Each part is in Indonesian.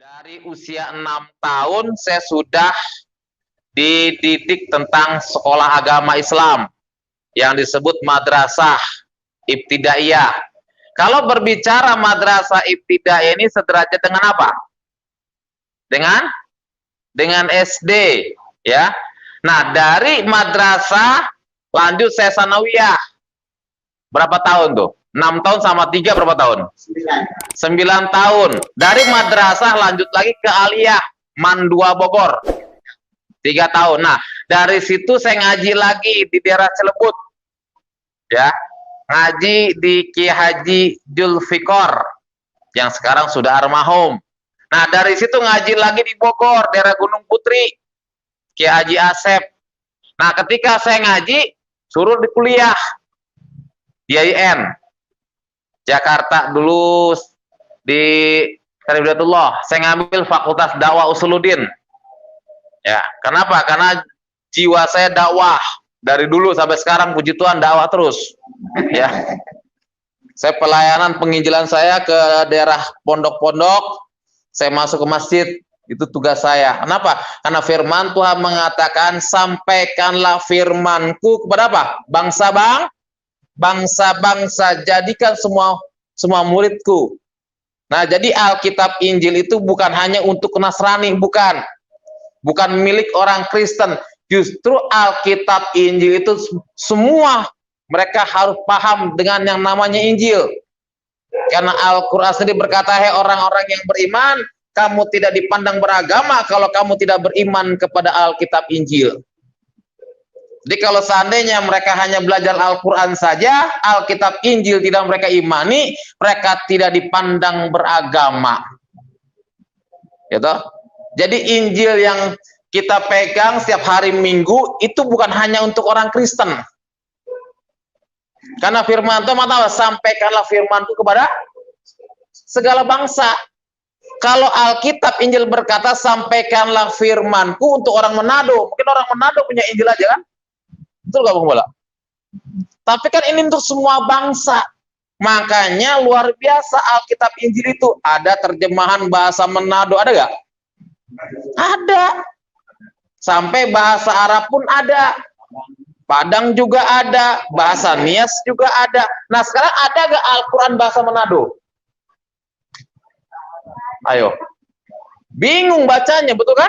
Dari usia 6 tahun saya sudah dididik tentang sekolah agama Islam yang disebut madrasah ibtidaiyah. Kalau berbicara madrasah ibtidaiyah ini sederajat dengan apa? Dengan SD, ya. Nah, dari madrasah lanjut saya sanawiyah. Berapa tahun tuh? 6 tahun sama 3 berapa tahun? 9 tahun. Dari madrasah lanjut lagi ke aliyah Man 2 Bogor. 3 tahun. Nah, dari situ saya ngaji lagi di daerah Cilebut. Ya. Ngaji di Ki Haji Julfikor yang sekarang sudah almarhum. Nah, dari situ ngaji lagi di Bogor, daerah Gunung Putri, Ki Haji Asep. Nah, ketika saya ngaji, suruh di kuliah di IAIN Jakarta dulu di Karibidatullah. Saya ngambil Fakultas Dakwah Usuluddin. Ya, kenapa? Karena jiwa saya dakwah dari dulu sampai sekarang, puji Tuhan dakwah terus. Ya, saya pelayanan penginjilan saya ke daerah pondok-pondok, saya masuk ke masjid, itu tugas saya. Kenapa? Karena firman Tuhan mengatakan, sampaikanlah firmanku kepada apa? Bangsa-bangsa, jadikan semua muridku. Nah, jadi Alkitab Injil itu bukan hanya untuk Nasrani, bukan milik orang Kristen. Justru Alkitab Injil itu semua mereka harus paham dengan yang namanya Injil. Karena Al-Quran sendiri berkata, hei orang-orang yang beriman, kamu tidak dipandang beragama kalau kamu tidak beriman kepada Alkitab Injil. Jadi kalau seandainya mereka hanya belajar Al-Quran saja, Alkitab Injil tidak mereka imani, mereka tidak dipandang beragama. Gitu? Jadi Injil yang kita pegang setiap hari Minggu itu bukan hanya untuk orang Kristen. Karena firman Tuhan mengatakan, sampaikanlah firmanku kepada segala bangsa. Kalau Alkitab Injil berkata, sampaikanlah firmanku untuk orang Manado. Mungkin orang Manado punya Injil aja kan? Betul gak Bung Bola? Tapi kan ini untuk semua bangsa. Makanya luar biasa Alkitab Injil itu. Ada terjemahan bahasa Manado, ada gak? Ada. Sampai bahasa Arab pun ada. Padang juga ada. Bahasa Nias juga ada. Nah sekarang ada gak Al-Quran bahasa Manado? Ayo. Bingung bacanya, betul kan?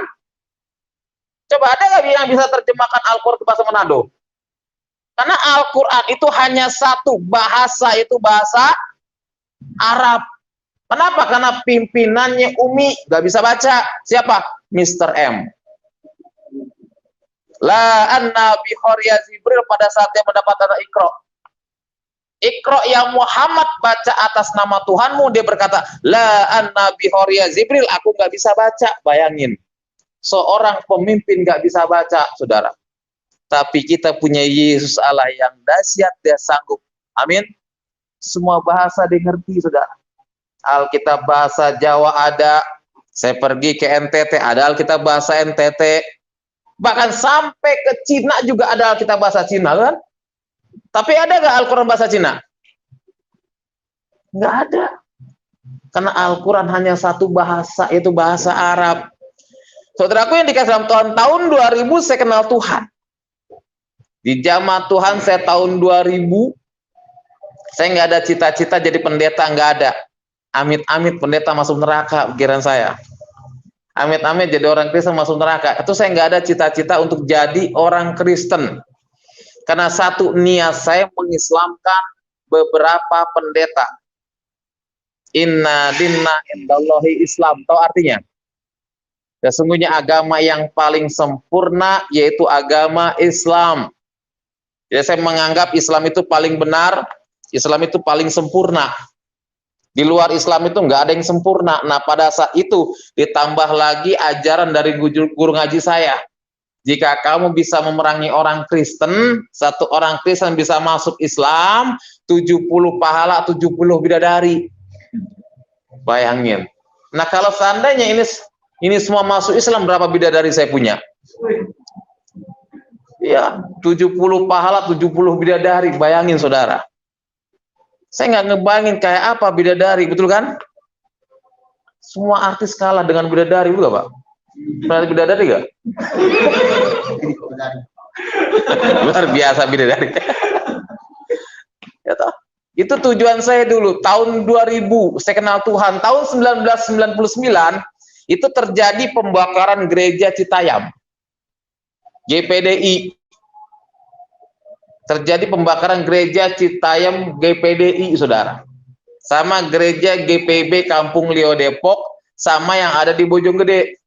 Coba ada gak yang bisa terjemahkan Al-Quran ke bahasa Manado? Karena Al-Quran itu hanya satu bahasa, itu bahasa Arab. Kenapa? Karena pimpinannya Umi gak bisa baca. Siapa? Mr. M. La anna bihorya Jibril pada saat dia mendapatkan Iqra. Iqra ya Muhammad, baca atas nama Tuhanmu. Dia berkata, la anna bihorya Jibril, aku gak bisa baca. Bayangin, seorang pemimpin gak bisa baca, saudara. Tapi kita punya Yesus Allah yang dahsyat, dia sanggup. Amin. Semua bahasa dia ngerti, saudara. Alkitab bahasa Jawa ada. Saya pergi ke NTT, ada Alkitab bahasa NTT. Bahkan sampai ke Cina juga ada Alkitab bahasa Cina, kan? Tapi ada nggak Al-Quran bahasa Cina? Nggak ada. Karena Al-Quran hanya satu bahasa, yaitu bahasa Arab. Saudaraku yang dikasih dalam Tuhan, tahun 2000 saya kenal Tuhan. Di jamaah Tuhan saya tahun 2000, saya nggak ada cita-cita jadi pendeta, nggak ada. Amit-amit pendeta masuk neraka, pikiran saya. Amit-amit jadi orang Kristen masuk neraka. Itu saya nggak ada cita-cita untuk jadi orang Kristen. Karena satu niat saya mengislamkan beberapa pendeta. Inna dinna indallahi Islam. Tahu artinya? Sesungguhnya agama yang paling sempurna yaitu agama Islam. Jadi saya menganggap Islam itu paling benar, Islam itu paling sempurna. Di luar Islam itu nggak ada yang sempurna. Nah pada saat itu ditambah lagi ajaran dari guru ngaji saya. Jika kamu bisa memerangi orang Kristen, satu orang Kristen bisa masuk Islam, 70 pahala, 70 bidadari. Bayangin. Nah kalau seandainya ini semua masuk Islam, berapa bidadari saya punya? Ya, 70 pahala, 70 bidadari. Bayangin saudara. Saya nggak ngebayangin kayak apa bidadari, betul kan? Semua artis kalah dengan bidadari, bukan Pak? Pernah lihat bidadari nggak? Luar biasa bidadari. Ya toh? Itu tujuan saya dulu, tahun 2000, saya kenal Tuhan, tahun 1999, itu terjadi pembakaran gereja Citayam. GPDI. Terjadi pembakaran gereja Citayam GPDI, saudara. Sama gereja GPB Kampung Lio Depok, sama yang ada di Bojonggede.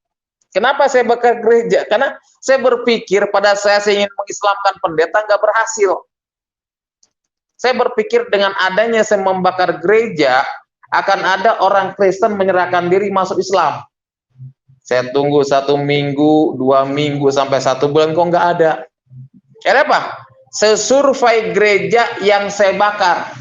Kenapa saya bakar gereja? Karena saya berpikir pada saya ingin mengislamkan pendeta, nggak berhasil. Saya berpikir dengan adanya saya membakar gereja, akan ada orang Kristen menyerahkan diri masuk Islam. Saya tunggu 1 minggu, 2 minggu, sampai 1 bulan, kok nggak ada. Karena apa? Sesurvei gereja yang saya bakar.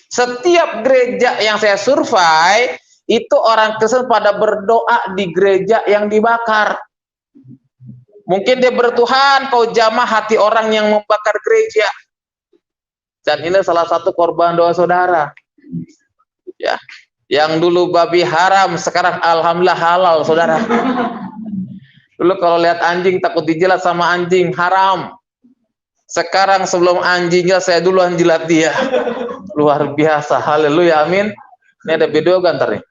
Setiap gereja yang saya survei, itu orang Kristen pada berdoa di gereja yang dibakar. Mungkin dia bertuhan, kau jamah hati orang yang membakar gereja. Dan ini salah satu korban doa saudara. Ya, yang dulu babi haram, sekarang alhamdulillah halal, saudara. Dulu kalau lihat anjing takut dijilat sama anjing, haram. Sekarang sebelum anjingnya saya duluan jilat dia. Luar biasa, haleluya, amin. Ini ada video gantar nih.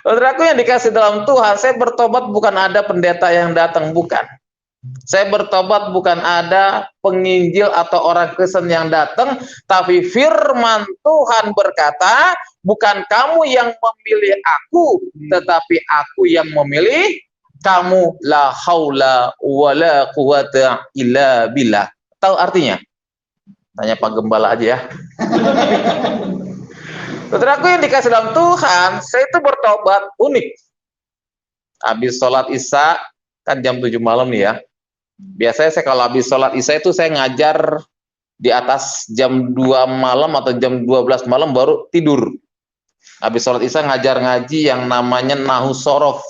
Saudaraku yang dikasih dalam Tuhan, saya bertobat bukan ada pendeta yang datang, bukan. Saya bertobat bukan ada penginjil atau orang Kristen yang datang, tapi firman Tuhan berkata, bukan kamu yang memilih aku, tetapi aku yang memilih kamu. La haula wala quwata illa billah. Tahu artinya? Tanya Pak Gembala aja ya. Saudaraku yang dikasih dalam Tuhan, saya itu bertobat unik. Habis sholat Isya, kan jam 7 malam nih ya. Biasanya saya kalau habis sholat Isya itu saya ngajar di atas jam 2 malam atau jam 12 malam baru tidur. Habis sholat Isya ngajar ngaji yang namanya Nahu Sorof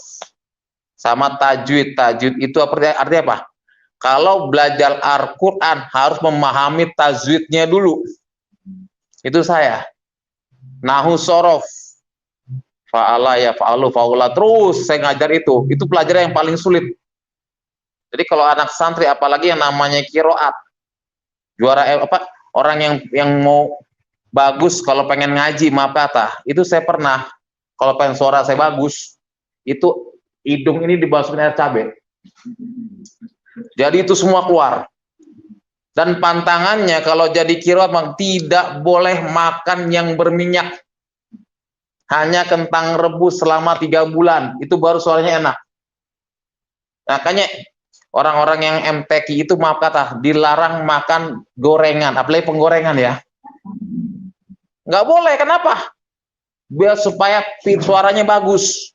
sama tajwid. Tajwid itu artinya apa? Kalau belajar Al-Quran harus memahami tajwidnya dulu. Itu saya. Nahu Sorof. Fa'ala ya fa'alu fa'ula. Terus saya ngajar itu. Itu pelajaran yang paling sulit. Jadi kalau anak santri, apalagi yang namanya kiroat, juara orang yang mau bagus kalau pengen ngaji, maaf kata, itu saya pernah. Kalau pengen suara saya bagus, itu hidung ini dimasukin air cabai. Jadi itu semua keluar. Dan pantangannya kalau jadi kiroat tidak boleh makan yang berminyak. Hanya kentang rebus selama 3 bulan, itu baru suaranya enak. Makanya orang-orang yang MTQ itu maaf kata dilarang makan gorengan, apalagi penggorengan ya. Nggak boleh, kenapa? Biar supaya suaranya bagus.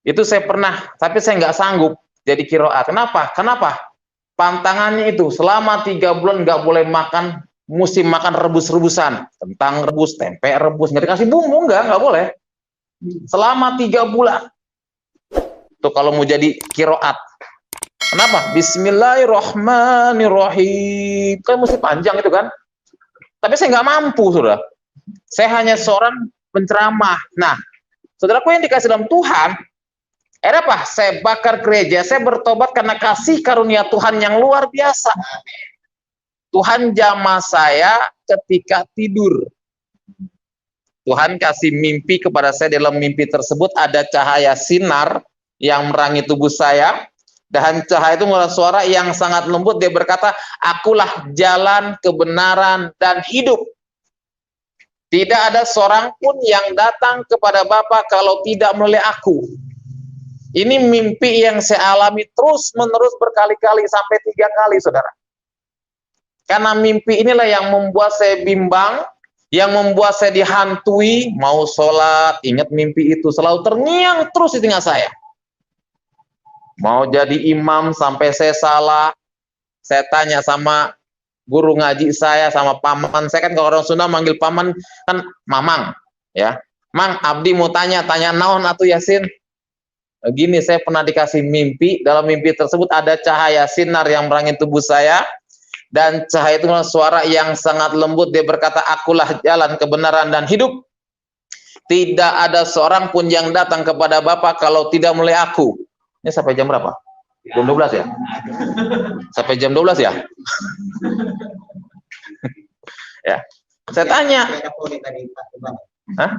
Itu saya pernah, tapi saya nggak sanggup jadi kiroat. Kenapa? Pantangannya itu selama 3 bulan nggak boleh makan, mesti makan rebus-rebusan, kentang rebus, tempe rebus, nggak dikasih bumbu, nggak boleh. Selama 3 bulan. Tuh kalau mau jadi kiroat. Kenapa? Bismillahirrahmanirrahim. Kan mesti panjang itu kan. Tapi saya nggak mampu, saudara. Saya hanya seorang penceramah. Nah, saudaraku yang dikasih dalam Tuhan, apa? Saya bakar gereja, saya bertobat karena kasih karunia Tuhan yang luar biasa. Tuhan jamah saya ketika tidur. Tuhan kasih mimpi kepada saya, dalam mimpi tersebut ada cahaya sinar yang menerangi tubuh saya. Dan cahaya itu mengeluarkan suara yang sangat lembut. Dia berkata, akulah jalan, kebenaran, dan hidup. Tidak ada seorang pun yang datang kepada Bapa kalau tidak melalui aku. Ini mimpi yang saya alami terus-menerus berkali-kali, sampai 3 kali, saudara. Karena mimpi inilah yang membuat saya bimbang, yang membuat saya dihantui, mau sholat, ingat mimpi itu, selalu terngiang terus di telinga saya. Mau jadi imam sampai saya salah, saya tanya sama guru ngaji saya, sama paman saya, kan kalau orang Sunda manggil paman kan mamang, ya. Mang, abdi mau tanya naon atuh Yasin. Gini, saya pernah dikasih mimpi, dalam mimpi tersebut ada cahaya sinar yang menerangi tubuh saya, dan cahaya itu adalah suara yang sangat lembut. Dia berkata, akulah jalan kebenaran dan hidup. Tidak ada seorang pun yang datang kepada Bapa kalau tidak melalui aku. Ini sampai jam berapa? Jam 12 ya? Sampai jam 12 ya? Ya. Saya tanya. Hah?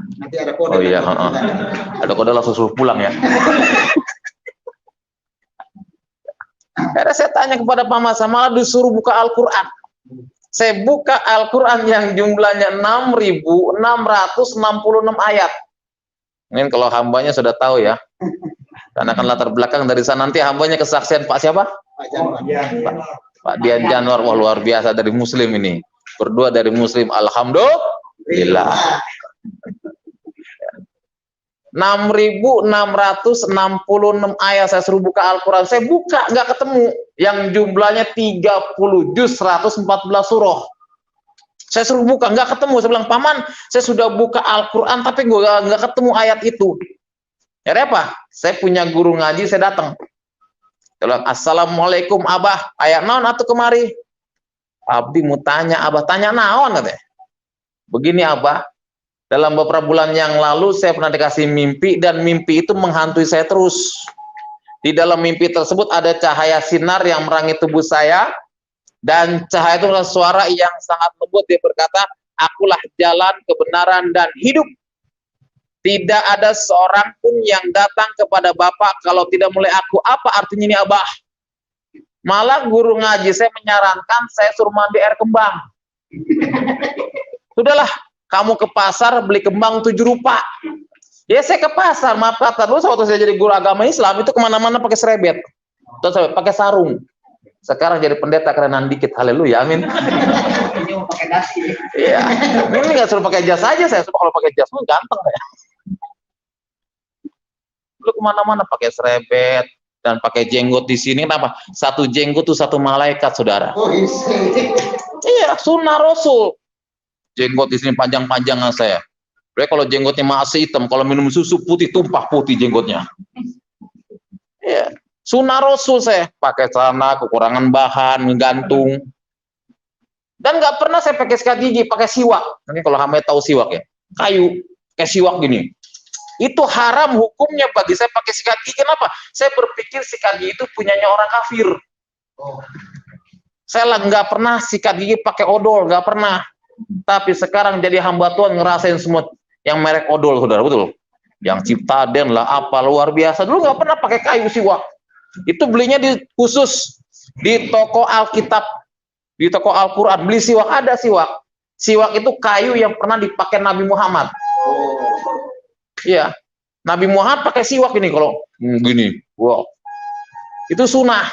Oh iya, ada kode langsung suruh pulang ya. Karena saya tanya kepada Pak Masa, malah disuruh buka Al-Quran. Saya buka Al-Quran yang jumlahnya 6.666 ayat. Mungkin kalau hambanya sudah tahu ya. Karena kan latar belakang dari sana, nanti hambanya kesaksian Pak siapa? Pak Dian Januar. Wah, luar biasa dari Muslim ini. Berdua dari Muslim, alhamdulillah. 6.666 ayat saya suruh buka Al-Quran. Saya buka, nggak ketemu. Yang jumlahnya 30 juz, 114 surah. Saya suruh buka, nggak ketemu. Saya bilang, Paman, saya sudah buka Al-Quran, tapi gue nggak ketemu ayat itu. Ya apa? Saya punya guru ngaji, saya datang. Saya bilang, Assalamualaikum Abah, ayat naon atau kemari? Abdi mau tanya, Abah tanya naon katanya. Begini Abah, dalam beberapa bulan yang lalu saya pernah dikasih mimpi, dan mimpi itu menghantui saya terus. Di dalam mimpi tersebut ada cahaya sinar yang merangi tubuh saya, dan cahaya itu adalah suara yang sangat lembut. Dia berkata, akulah jalan, kebenaran, dan hidup. Tidak ada seorang pun yang datang kepada Bapak kalau tidak melalui aku. Apa artinya ini Abah? Malah guru ngaji saya menyarankan saya suruh mandi air kembang. Sudahlah, kamu ke pasar beli kembang 7 rupa. Ya saya ke pasar, maaf kata, dulu waktu saya jadi guru agama Islam itu kemana-mana pakai serebet, terus pakai sarung. Sekarang jadi pendeta kerenan dikit, haleluya, amin. Iya, ini nggak suruh pakai jas aja, saya suruh kalau pakai jas pun ganteng ya. Dulu kemana-mana pakai serebet dan pakai jenggot di sini. Kenapa? Satu jenggot tuh satu malaikat, saudara. Iya, sunnah Rasul. Jenggot di sini panjang-panjangan saya. Berarti kalau jenggotnya masih hitam, kalau minum susu putih, tumpah putih jenggotnya. Iya, sunnah Rasul saya. Pakai celana, kekurangan bahan, gantung. Dan nggak pernah saya pakai sikat gigi, pakai siwak. Ini kalau hamba tahu siwak ya, kayu, kayak siwak gini. Itu haram hukumnya bagi saya pakai sikat gigi. Kenapa? Saya berpikir sikat gigi itu punyanya orang kafir. Saya nggak pernah sikat gigi pakai odol, nggak pernah. Tapi sekarang jadi hamba Tuhan ngerasain semua yang merek odol, saudara, betul? Yang Ciptaden lah, apa luar biasa. Dulu nggak pernah pakai kayu siwak. Itu belinya di khusus di toko Alkitab, di toko Al-Quran. Beli siwak, ada siwak. Siwak itu kayu yang pernah dipakai Nabi Muhammad. Iya, Nabi Muhammad pakai siwak ini kalau gini, wow, itu sunnah.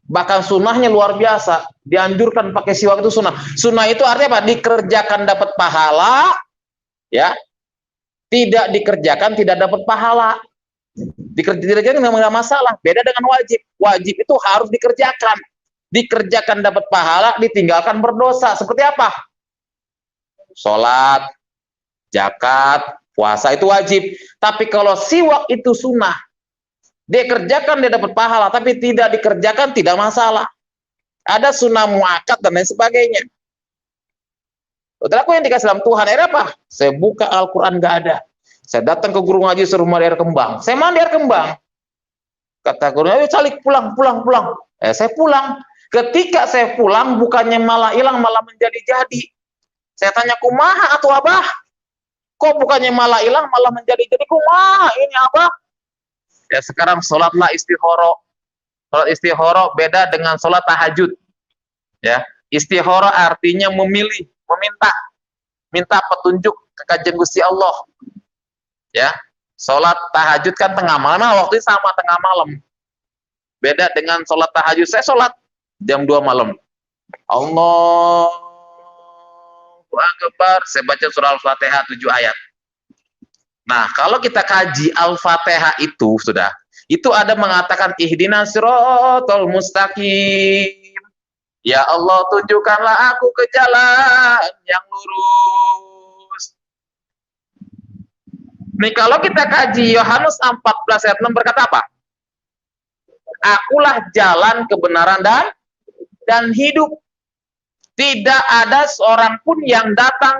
Bahkan sunnahnya luar biasa. Dianjurkan pakai siwak itu sunnah. Sunnah itu artinya apa? Dikerjakan dapat pahala, ya. Tidak dikerjakan tidak dapat pahala. Dikerjakan nggak masalah. Beda dengan wajib. Wajib itu harus dikerjakan. Dikerjakan dapat pahala, ditinggalkan berdosa. Seperti apa? Sholat, zakat, puasa itu wajib. Tapi kalau siwak itu sunnah. Dia kerjakan dia dapat pahala, tapi tidak dikerjakan tidak masalah. Ada sunnah muakkad dan lain sebagainya. Saudaraku yang dikasih dalam Tuhan, akhirnya apa? Saya buka Al-Quran nggak ada. Saya datang ke guru ngaji suruh mandi air kembang. Saya mandi air kembang. Kata guru, ayo calik pulang. Saya pulang. Ketika saya pulang, bukannya malah hilang, malah menjadi-jadi. Saya tanya, kumaha atau Abah? Kok bukannya malah hilang, malah menjadi-jadi? Kumaha ini Abah? Ya sekarang sholatlah istihoro. Sholat istihoro beda dengan sholat tahajud. Ya, istihoro artinya memilih, minta petunjuk ke Kanjeng Gusti Allah. Ya, sholat tahajud kan tengah malam, waktu itu sama tengah malam. Beda dengan sholat tahajud, saya sholat jam 2 malam. Allahu Akbar, saya baca surah Al-Fatihah 7 ayat. Nah, kalau kita kaji Al-Fatihah itu, sudah, itu ada mengatakan ihdinas siratal mustaqim. Ya Allah, tunjukkanlah aku ke jalan yang lurus. Nih, kalau kita kaji Yohanes 14 ayat 6 berkata apa? Akulah jalan kebenaran dan hidup. Tidak ada seorang pun yang datang